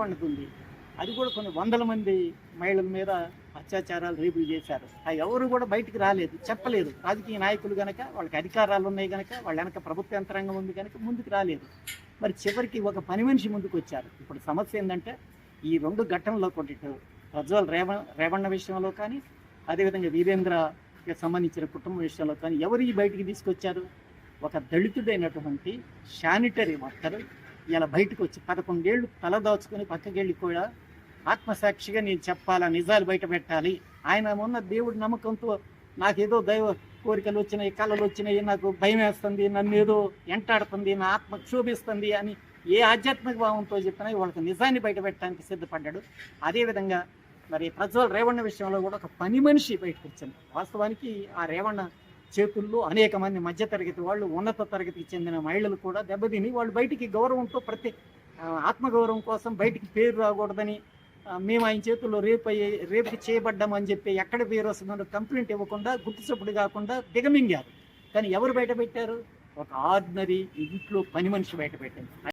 వండుతుంది. అది కూడా కొన్ని వందల మంది మహిళల మీద అత్యాచారాలు, రేపులు చేశారు. ఎవరు కూడా బయటికి రాలేదు, చెప్పలేదు. రాజకీయ నాయకులు గనక, వాళ్ళకి అధికారాలు ఉన్నాయి గనక, వాళ్ళ వెనక ప్రభుత్వ యంత్రాంగం ఉంది గనక ముందుకు రాలేదు. మరి చివరికి ఒక పని మనిషి ముందుకు వచ్చారు. ఇప్పుడు సమస్య ఏంటంటే ఈ 2 ఘటనలో ఒకటి ప్రజ్వల్ రేవణ్ణ విషయంలో కానీ, అదేవిధంగా వీరేంద్రకి సంబంధించిన కుటుంబ విషయంలో కానీ ఎవరు ఈ బయటికి తీసుకొచ్చారు? ఒక దళితుడైనటువంటి శానిటరీ వర్కర్ ఇలా బయటకు వచ్చి 11 ఏళ్ళు తలదాచుకుని పక్కకెళ్ళి కూడా ఆత్మసాక్షిగా నేను చెప్పాలా, నిజాలు బయట పెట్టాలి, ఆయన ఉన్న దేవుడి నమ్మకంతో నాకేదో దైవ కోరికలు వచ్చినాయి, కళలు వచ్చినాయి, నాకు భయం వేస్తుంది, నన్ను ఏదో ఎంటాడుతుంది, నా ఆత్మ క్షోభిస్తుంది అని ఏ ఆధ్యాత్మిక భావంతో చెప్పినా వాళ్ళకి నిజాన్ని బయట పెట్టడానికి సిద్ధపడ్డాడు. అదేవిధంగా మరి ప్రజ్వల్ రేవణ్ణ విషయంలో కూడా ఒక పని మనిషి బయటకు వచ్చింది. వాస్తవానికి ఆ రేవణ్ణ చేతుల్లో అనేక మంది మధ్యతరగతి వాళ్ళు, ఉన్నత తరగతికి చెందిన మహిళలు కూడా దెబ్బతిని వాళ్ళు బయటికి గౌరవంతో ఆత్మగౌరవం కోసం బయటికి పేరు రాకూడదని, మేము ఆయన చేతుల్లో రేపుకి చేయబడ్డామని చెప్పి ఎక్కడ పేరు వస్తుందో కంప్లైంట్ ఇవ్వకుండా, గుర్తుచప్పుడు కాకుండా దిగమింగారు. కానీ ఎవరు బయట పెట్టారు? ఒక ఆర్డినరీ ఇంట్లో పని మనిషి బయట పెట్టింది.